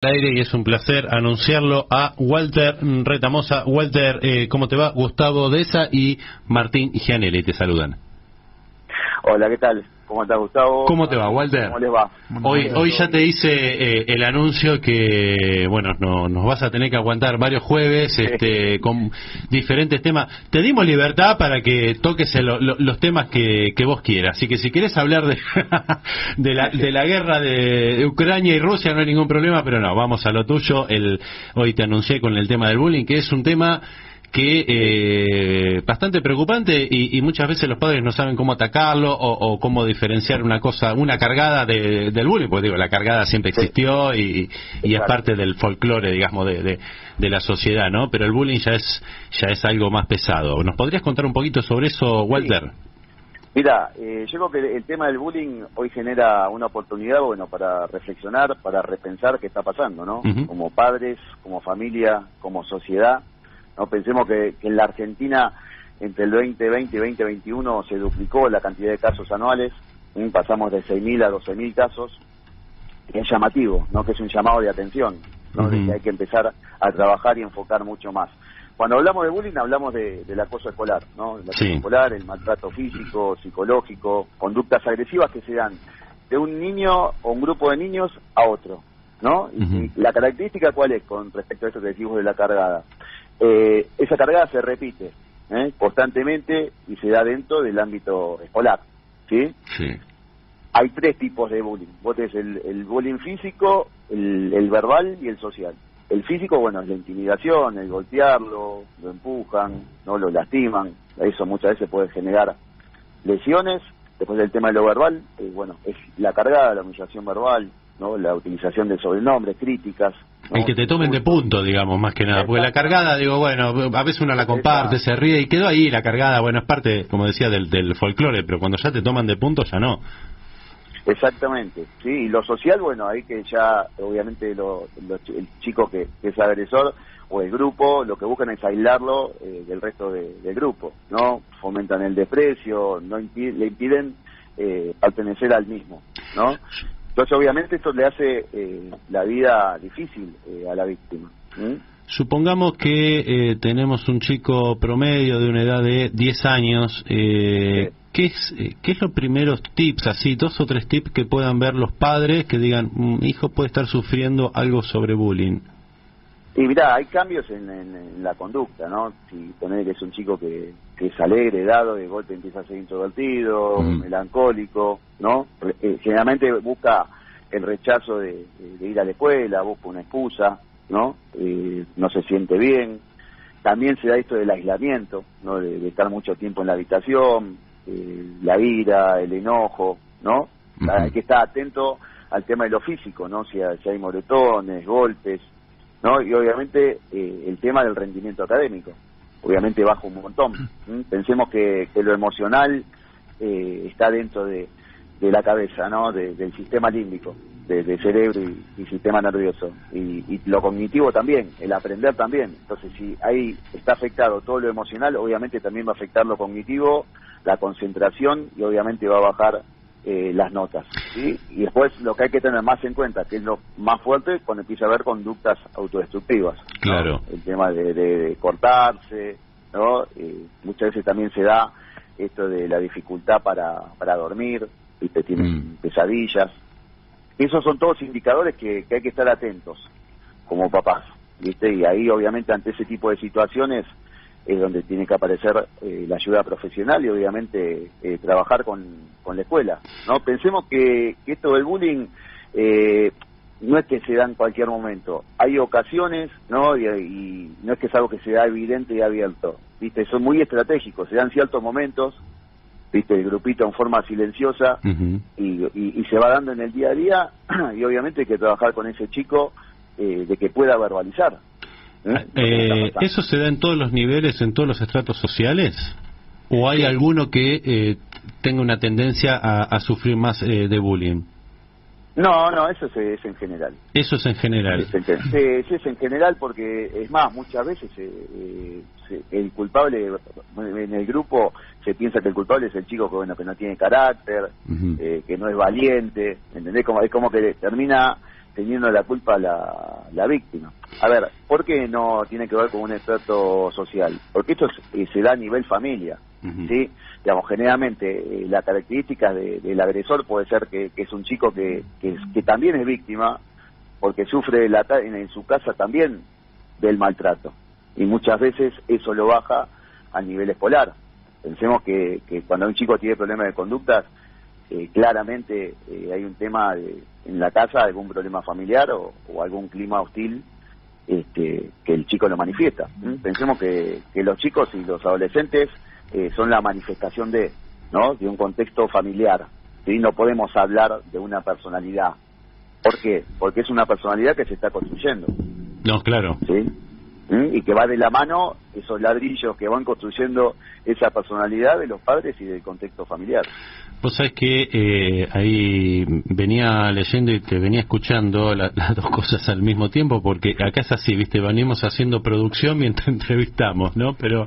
Al aire y es un placer anunciarlo a Walter Retamosa. Walter, ¿cómo te va? Gustavo Deza y Martín Gianelli te saludan. Hola, ¿qué tal? ¿Cómo está, Gustavo? ¿Cómo te va, Walter? ¿Cómo les va? Hoy ya te hice el anuncio que, bueno, nos vas a tener que aguantar varios jueves con diferentes temas. Te dimos libertad para que toques los temas que vos quieras. Así que si querés hablar de la guerra de Ucrania y Rusia no hay ningún problema, pero no, vamos a lo tuyo. Hoy te anuncié con el tema del bullying, que es un tema que bastante preocupante y muchas veces los padres no saben cómo atacarlo o cómo diferenciar una cargada del bullying, porque digo, la cargada siempre existió y es parte del folclore, digamos, de la sociedad, ¿no? Pero el bullying ya es algo más pesado. ¿Nos podrías contar un poquito sobre eso, Walter? Sí. Mira, yo creo que el tema del bullying hoy genera una oportunidad, bueno, para reflexionar, para repensar qué está pasando, ¿no? Como padres, como familia, como sociedad. No pensemos que en la Argentina entre el 2020 y 2021 se duplicó la cantidad de casos anuales, pasamos de 6.000 a 12.000 casos, que es llamativo, no, que es un llamado de atención, ¿no? De que hay que empezar a trabajar y enfocar mucho más. Cuando hablamos de bullying hablamos del acoso escolar, ¿no? El acoso escolar, el maltrato físico, psicológico, conductas agresivas que se dan de un niño o un grupo de niños a otro, ¿no? Y la característica, ¿cuál es con respecto a eso que decimos de la cargada? Esa cargada se repite constantemente y se da dentro del ámbito escolar, ¿sí? Sí. Hay tres tipos de bullying. Vos tenés el bullying físico, el verbal y el social. El físico, bueno, es la intimidación, el golpearlo, lo empujan, no lo lastiman. Eso muchas veces puede generar lesiones. Después del tema de lo verbal, bueno, es la cargada, la humillación verbal, ¿no? La utilización de sobrenombres, críticas, ¿no? El que te tomen de punto, digamos, más que nada, porque la cargada, digo, bueno, a veces uno la comparte, se ríe y quedó ahí la cargada, bueno, es parte, como decía, del folclore, pero cuando ya te toman de punto ya no. Exactamente, sí, y lo social, bueno, ahí que ya, obviamente, el chico que es agresor o el grupo, lo que buscan es aislarlo del resto del grupo, ¿no? Fomentan el desprecio, le impiden pertenecer al mismo, ¿no? Entonces, obviamente, esto le hace la vida difícil a la víctima. Supongamos que tenemos un chico promedio de una edad de 10 años. ¿Qué es los primeros tips, así, 2 o 3 tips que puedan ver los padres que digan, mi hijo puede estar sufriendo algo sobre bullying? Y mirá, hay cambios en la conducta, ¿no? Si poner que es un chico que es alegre, dado, de golpe empieza a ser introvertido, melancólico, ¿no? Generalmente busca el rechazo de ir a la escuela, busca una excusa, ¿no? No se siente bien. También se da esto del aislamiento, ¿no? De estar mucho tiempo en la habitación, la ira, el enojo, ¿no? Hay que estar atento al tema de lo físico, ¿no? Si hay moretones, golpes, ¿no? Y obviamente el tema del rendimiento académico, obviamente baja un montón. Pensemos que lo emocional está dentro de la cabeza, ¿no? Del sistema límbico, del cerebro y sistema nervioso, y lo cognitivo también, el aprender también. Entonces, si ahí está afectado todo lo emocional, obviamente también va a afectar lo cognitivo, la concentración, y obviamente va a bajar las notas, ¿sí? Y después lo que hay que tener más en cuenta, que es lo más fuerte, cuando empieza a haber conductas autodestructivas, ¿no? Claro. El tema de cortarse, ¿no? Muchas veces también se da esto de la dificultad para dormir, ¿viste? Tienen pesadillas. Esos son todos indicadores que hay que estar atentos como papás, ¿viste? Y ahí obviamente ante ese tipo de situaciones es donde tiene que aparecer la ayuda profesional y obviamente trabajar con la escuela, ¿no? Pensemos que esto del bullying no es que se da en cualquier momento, hay ocasiones, ¿no? Y no es que es algo que se da evidente y abierto, ¿viste? Son muy estratégicos, se dan ciertos momentos, ¿viste? El grupito en forma silenciosa y se va dando en el día a día y obviamente hay que trabajar con ese chico de que pueda verbalizar. ¿Eso se da en todos los niveles, en todos los estratos sociales? ¿O hay alguno que tenga una tendencia a sufrir más de bullying? No, eso es en general. Eso es en general. Sí, es en general, porque es más, muchas veces el culpable, en el grupo se piensa que el culpable es el chico que no tiene carácter, que no es valiente, ¿entendés? Es como que termina teniendo la culpa la víctima. A ver, ¿por qué no tiene que ver con un experto social? Porque esto se da a nivel familia, ¿sí? Digamos, generalmente la característica del agresor puede ser que es un chico que también es víctima, porque sufre en su casa también del maltrato. Y muchas veces eso lo baja a nivel escolar. Pensemos que cuando un chico tiene problemas de conductas, claramente hay un tema en la casa, algún problema familiar o algún clima hostil que el chico lo manifiesta. Pensemos que los chicos y los adolescentes son la manifestación de un contexto familiar, ¿sí? No podemos hablar de una personalidad. ¿Por qué? Porque es una personalidad que se está construyendo. No, claro. ¿Sí? Y que va de la mano esos ladrillos que van construyendo esa personalidad de los padres y del contexto familiar. Vos sabés que ahí venía leyendo y te venía escuchando las dos cosas al mismo tiempo, porque acá es así, ¿viste? Venimos haciendo producción mientras entrevistamos, ¿no? Pero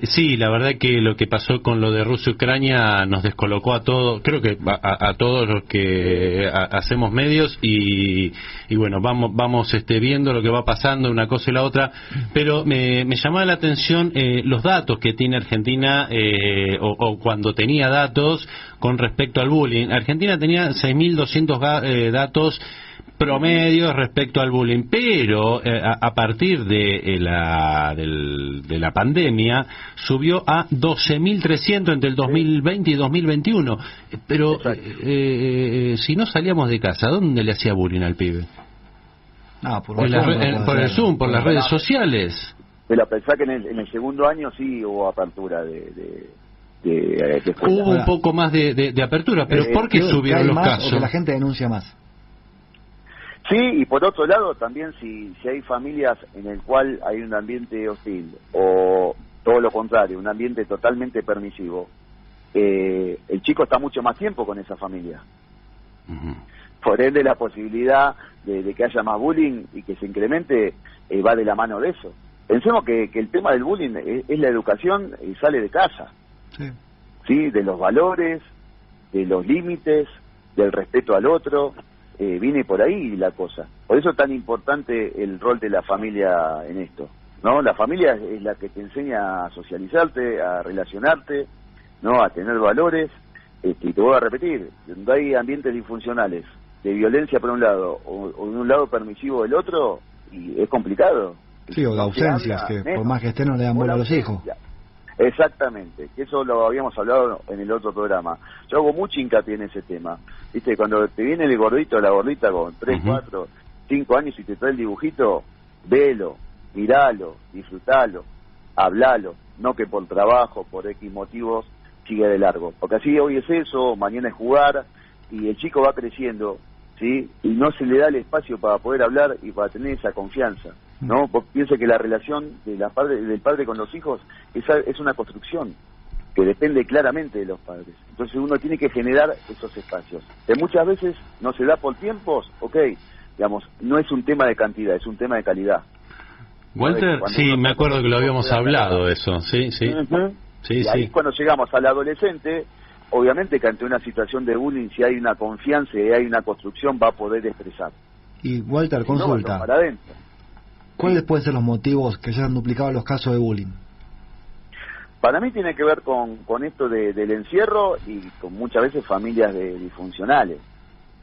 sí, la verdad que lo que pasó con lo de Rusia-Ucrania nos descolocó a todos, creo que a todos los que hacemos medios y bueno, vamos viendo lo que va pasando, una cosa y la otra, pero me llamaba la atención los datos que tiene Argentina o cuando tenía datos con respecto al bullying. Argentina tenía 6.200 datos promedios respecto al bullying, pero a partir de la pandemia subió a 12.300 entre el 2020 y 2021. Pero si no salíamos de casa, ¿dónde le hacía bullying al pibe? Por el Zoom, por las redes sociales. Pero pensá que en el segundo año sí hubo apertura de hubo un poco más de apertura, pero ¿por qué subieron los casos? O que la gente denuncia más. Sí, y por otro lado también si hay familias en el cual hay un ambiente hostil o todo lo contrario, un ambiente totalmente permisivo, el chico está mucho más tiempo con esa familia. Por ende la posibilidad de que haya más bullying y que se incremente va de la mano de eso. Pensemos que el tema del bullying es la educación y sale de casa. Sí, de los valores, de los límites, del respeto al otro, viene por ahí la cosa. Por eso es tan importante el rol de la familia en esto, ¿no? La familia es la que te enseña a socializarte, a relacionarte, ¿no? A tener valores, y te voy a repetir, donde hay ambientes disfuncionales, de violencia por un lado, o de un lado permisivo del otro, y es complicado. Sí, o de ausencias, que por más que estén no le dan bola a los hijos. Exactamente, que eso lo habíamos hablado en el otro programa. Yo hago mucho hincapié en ese tema. Viste, cuando te viene el gordito o la gordita con 3, 4, 5 años y te trae el dibujito, velo, miralo, disfrutalo, hablalo, no que por trabajo, por X motivos, sigue de largo. Porque así hoy es eso, mañana es jugar, y el chico va creciendo, ¿sí? Y no se le da el espacio para poder hablar y para tener esa confianza, ¿no? Porque piensa que la relación del padre con los hijos es una construcción que depende claramente de los padres. Entonces uno tiene que generar esos espacios. Que muchas veces no se da por tiempos, digamos, no es un tema de cantidad, es un tema de calidad. Walter, sí, me acuerdo que lo habíamos hablado eso, sí. Y ahí cuando llegamos al adolescente, obviamente que ante una situación de bullying, si hay una confianza y hay una construcción, va a poder expresar. Y Walter, consulta. Para adentro. ¿Cuáles pueden ser los motivos que se han duplicado los casos de bullying? Para mí tiene que ver con esto del encierro y con muchas veces familias disfuncionales,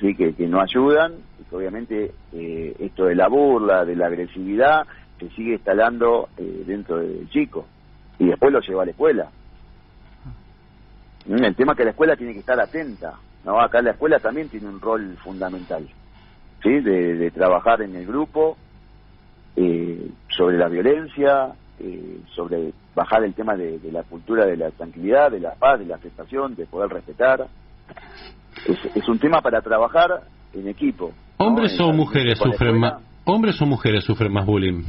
¿sí? que no ayudan, y que obviamente esto de la burla, de la agresividad, se sigue instalando dentro del chico, y después lo lleva a la escuela. El tema es que la escuela tiene que estar atenta, ¿no? Acá la escuela también tiene un rol fundamental, ¿sí? De trabajar en el grupo, sobre la violencia, sobre bajar el tema de la cultura de la tranquilidad, de la paz, de la aceptación, de poder respetar. Es un tema para trabajar en equipo. ¿Hombres o mujeres sufren más? ¿Hombres o mujeres sufren más bullying?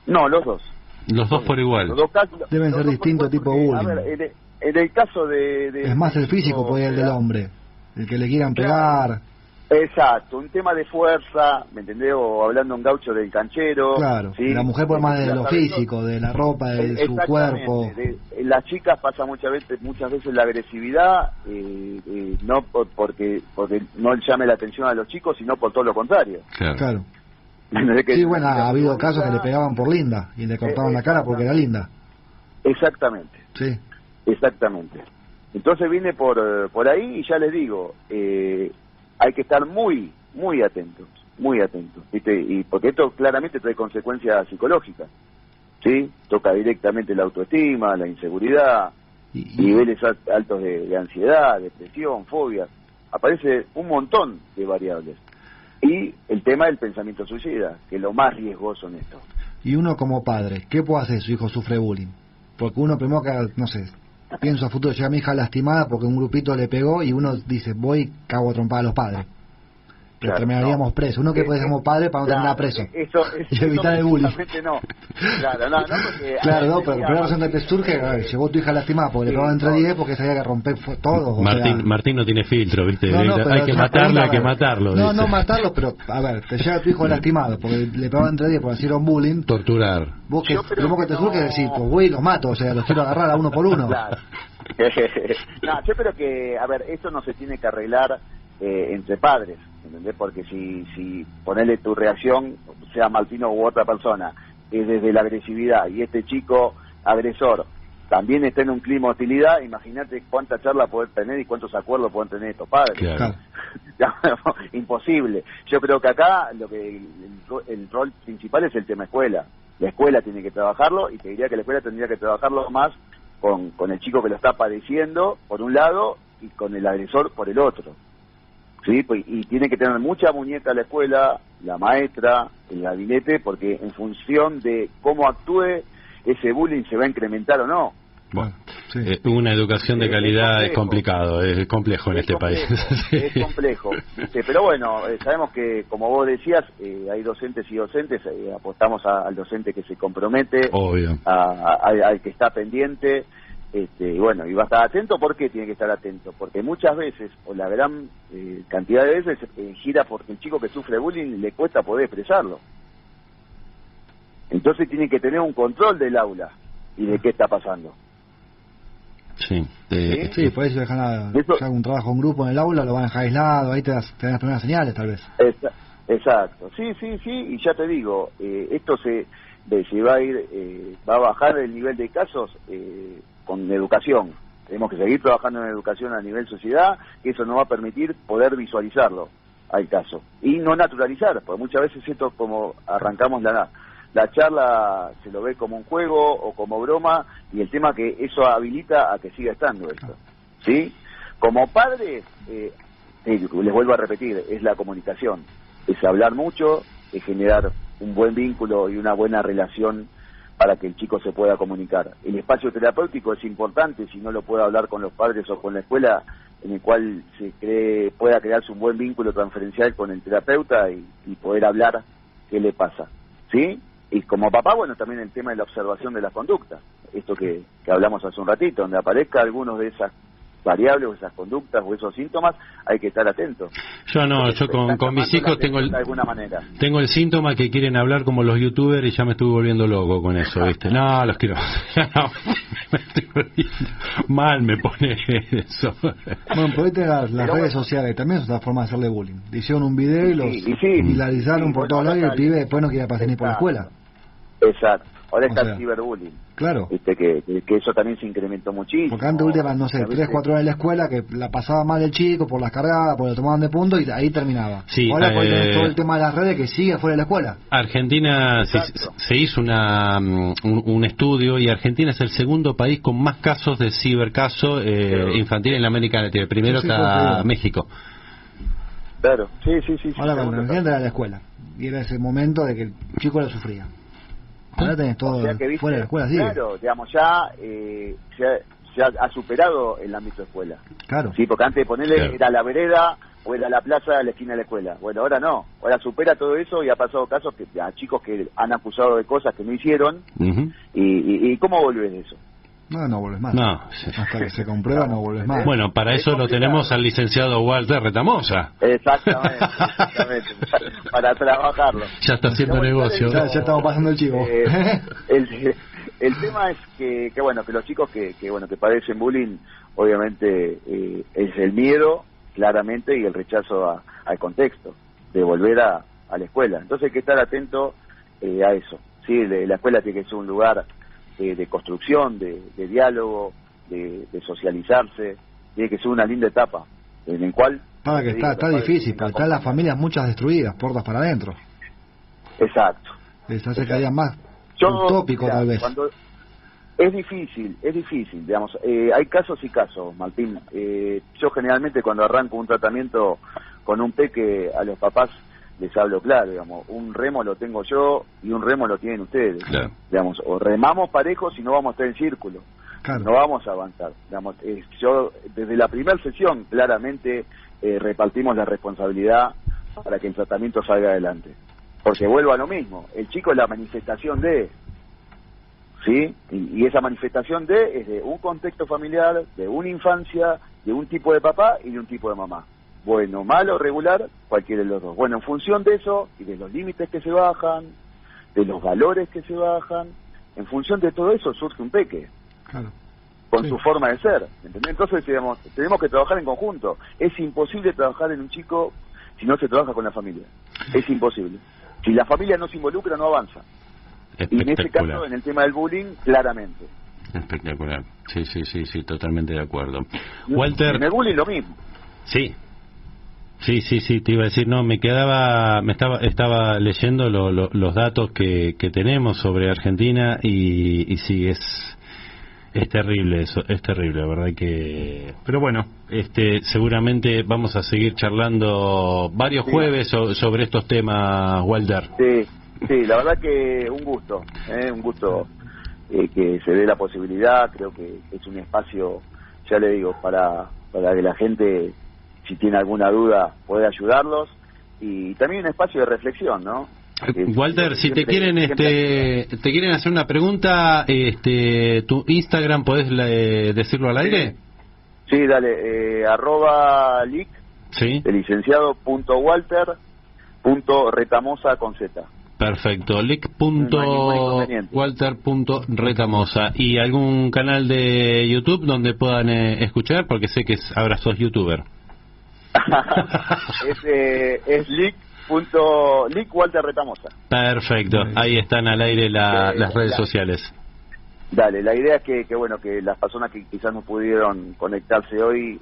No, los dos. Los dos por igual. Los dos casos, deben ser distintos tipos de bullying. A ver, en el caso de es más el físico por el del hombre, el que le quieran pegar. Exacto, un tema de fuerza, ¿me entendés? O hablando un gaucho del canchero. Claro, ¿sí? la mujer por más de lo físico, de la ropa, de su cuerpo. Las chicas pasa muchas veces la agresividad, no porque no llame la atención a los chicos, sino por todo lo contrario. Claro. Sí, bueno, ha habido casos que le pegaban por linda y le cortaban la cara porque era linda. Exactamente. Sí. Exactamente. Entonces viene por ahí y ya les digo, hay que estar muy atentos, ¿viste? Y porque esto claramente trae consecuencias psicológicas, ¿sí? Toca directamente la autoestima, la inseguridad, niveles altos de ansiedad, depresión, fobia, aparece un montón de variables. Y el tema del pensamiento suicida, que es lo más riesgoso en esto. Y uno como padre, ¿qué puede hacer si su hijo sufre bullying? Porque uno primero que, no sé, pienso a futuro, llega mi hija lastimada porque un grupito le pegó y uno dice, voy, cago a trompar a los padres. Pero terminaríamos presos. Uno que puede ser como padre para no terminar preso. Y evitar el bullying. No. Porque, claro, no, pero la primera razón que te surge, llegó tu hija lastimada porque le pegó entre 10 porque sabía que romper todo. Martín no tiene filtro, ¿viste? No, hay que matarlo, hay que matarlo. No matarlo, pero a ver, te llega tu hijo lastimado porque le pegó entre 10 porque hicieron bullying. Torturar. Vos que primero que te surge es decir, pues voy y los mato, o sea, los quiero agarrar a uno por uno. Claro. Yo creo que, a ver, esto no se tiene que arreglar entre padres, ¿entendés? Porque si ponerle tu reacción, sea Martino u otra persona, es desde la agresividad y este chico agresor también está en un clima de hostilidad, imagínate cuánta charla poder tener y cuántos acuerdos pueden tener estos padres. Claro. Imposible. Yo creo que acá el rol principal es el tema escuela. La escuela tiene que trabajarlo y te diría que la escuela tendría que trabajarlo más con el chico que lo está padeciendo por un lado y con el agresor por el otro. Sí, y tiene que tener mucha muñeca la escuela, la maestra, el gabinete, porque en función de cómo actúe, ese bullying se va a incrementar o no. Bueno, sí. Una educación de calidad es complicado, es complejo en este país. Es complejo, ¿viste? Pero bueno, sabemos que, como vos decías, hay docentes y docentes, apostamos al docente que se compromete, obvio, al que está pendiente. Y bueno, y va a estar atento. ¿Por qué tiene que estar atento? Porque muchas veces, o la gran cantidad de veces, gira porque el chico que sufre bullying le cuesta poder expresarlo. Entonces tiene que tener un control del aula y de qué está pasando. Sí, por eso dejan un trabajo en grupo en el aula, lo van a dejar aislado, ahí te dan las primeras señales tal vez. Exacto, sí, y ya te digo, esto se va a ir, va a bajar el nivel de casos con educación. Tenemos que seguir trabajando en educación a nivel sociedad, que eso nos va a permitir poder visualizarlo al caso y no naturalizar, porque muchas veces esto, como arrancamos la charla, se lo ve como un juego o como broma, y el tema que eso habilita a que siga estando esto, ¿sí? Como padres, les vuelvo a repetir, es la comunicación, es hablar mucho, es generar un buen vínculo y una buena relación para que el chico se pueda comunicar. El espacio terapéutico es importante, si no lo puede hablar con los padres o con la escuela, en el cual pueda crearse un buen vínculo transferencial con el terapeuta y poder hablar qué le pasa, ¿sí? Y como papá, bueno, también el tema de la observación de las conductas, esto que hablamos hace un ratito, donde aparezca algunos de esas variables o esas conductas o esos síntomas, hay que estar atentos. Yo con mis hijos tengo el síntoma que quieren hablar como los youtubers y ya me estuve volviendo loco con eso, ¿viste? No, los quiero... Mal me pone eso. Bueno, por ahí las redes sociales también es otra forma de hacerle bullying. Hicieron un video y los viralizaron por todos lados y el pibe después no quería pasar ni por la escuela. Exacto. Ahora está el ciberbullying. Claro. Que eso también se incrementó muchísimo. Porque antes última, no sé, 3-4 horas en la escuela, que la pasaba mal el chico por las cargadas, por lo tomaban de punto y ahí terminaba. Sí, ahora tenés todo el tema de las redes que sigue fuera de la escuela. Argentina se hizo un estudio y Argentina es el segundo país con más casos de cibercaso infantil en la América Latina. Primero está México. Claro, sí. Ahora cuando la gente era a la escuela y era ese momento de que el chico lo sufría. Ahora tenés todo fuera de la escuela, sí. Claro, digamos, ya se ha superado el ámbito de escuela. Claro. Sí, porque antes ponerle era la vereda o era la plaza a la esquina de la escuela. Bueno, ahora no. Ahora supera todo eso y ha pasado casos a chicos que han acusado de cosas que no hicieron. Y ¿cómo volvés de eso? No vuelves más. No, sí. Hasta que se comprueba no vuelves más. Bueno, para eso lo tenemos al licenciado Walter Retamosa. Exactamente. Para trabajarlo. Ya está haciendo negocio. Ya estamos pasando el chivo. El tema es que bueno, que los chicos que padecen bullying, obviamente es el miedo, claramente, y el rechazo al contexto, de volver a la escuela. Entonces hay que estar atento a eso. Sí, la escuela tiene que ser un lugar de construcción, de diálogo, de socializarse, tiene que ser una linda etapa, en el cual... que está difícil, porque están las familias muchas destruidas, puertas para adentro. Exacto. Les hace que haya más utópico, tal vez. Es difícil, digamos, hay casos y casos, Martín. Yo generalmente cuando arranco un tratamiento con un peque, a los papás les hablo claro, digamos, un remo lo tengo yo y un remo lo tienen ustedes, claro. Digamos, o remamos parejos y no vamos a estar en círculo, claro. No vamos a avanzar, digamos, yo desde la primera sesión claramente repartimos la responsabilidad para que el tratamiento salga adelante, porque vuelvo a lo mismo, el chico es la manifestación de, ¿sí? Y esa manifestación es de un contexto familiar, de una infancia, de un tipo de papá y de un tipo de mamá. Bueno, malo, regular, cualquiera de los dos. Bueno, en función de eso y de los límites que se bajan, de los valores que se bajan, en función de todo eso surge un peque. Claro. Con su forma de ser. ¿Entendés? Entonces, digamos, tenemos que trabajar en conjunto. Es imposible trabajar en un chico si no se trabaja con la familia. Es imposible. Si la familia no se involucra, no avanza. Y en ese caso, en el tema del bullying, claramente. Espectacular. Sí, totalmente de acuerdo. Walter... En el bullying lo mismo. Sí, te iba a decir, no, estaba leyendo los datos que tenemos sobre Argentina y sí, es terrible eso, es terrible, la verdad que... Pero bueno, seguramente vamos a seguir charlando varios jueves sobre estos temas, Walter. Sí, la verdad que un gusto que se dé la posibilidad, creo que es un espacio, ya le digo, para que la gente, si tiene alguna duda, puede ayudarlos, y también un espacio de reflexión, ¿no? Walter, si te quieren hacer una pregunta, tu Instagram, ¿podés decirlo al aire? Sí, dale, @lic, ¿sí? De licenciado.walter.retamosa con Z. Perfecto, lic.walter.retamosa. ¿Y algún canal de YouTube donde puedan escuchar? Porque sé que ahora sos youtuber. es lic Walter Retamosa. Perfecto, ahí están al aire las redes sociales. Dale, la idea es que las personas que quizás no pudieron conectarse hoy,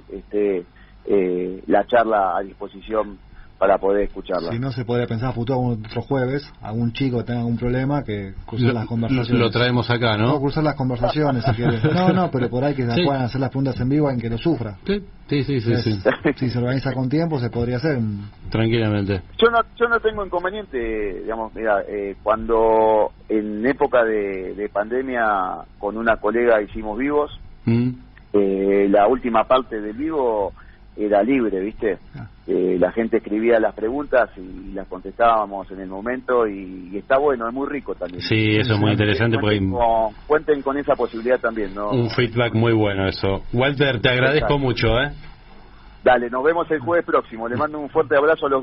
la charla a disposición para poder escucharla. Si no, se podría pensar a futuro otro jueves, algún chico que tenga algún problema, que cruzar las conversaciones. Lo traemos acá, ¿no? No, cruzar las conversaciones, si quieres. No, pero por ahí que se puedan hacer las preguntas en vivo en que lo sufra. Sí. Si se organiza con tiempo, se podría hacer. Tranquilamente. Yo no tengo inconveniente, digamos, mira, cuando en época de pandemia con una colega hicimos vivos, la última parte del vivo era libre, ¿viste? La gente escribía las preguntas y las contestábamos en el momento, y está bueno, es muy rico también. Sí, eso es muy interesante. Cuenten con esa posibilidad también, ¿no? Un feedback muy bueno eso. Walter, te agradezco mucho, Dale, nos vemos el jueves próximo. Le mando un fuerte abrazo a los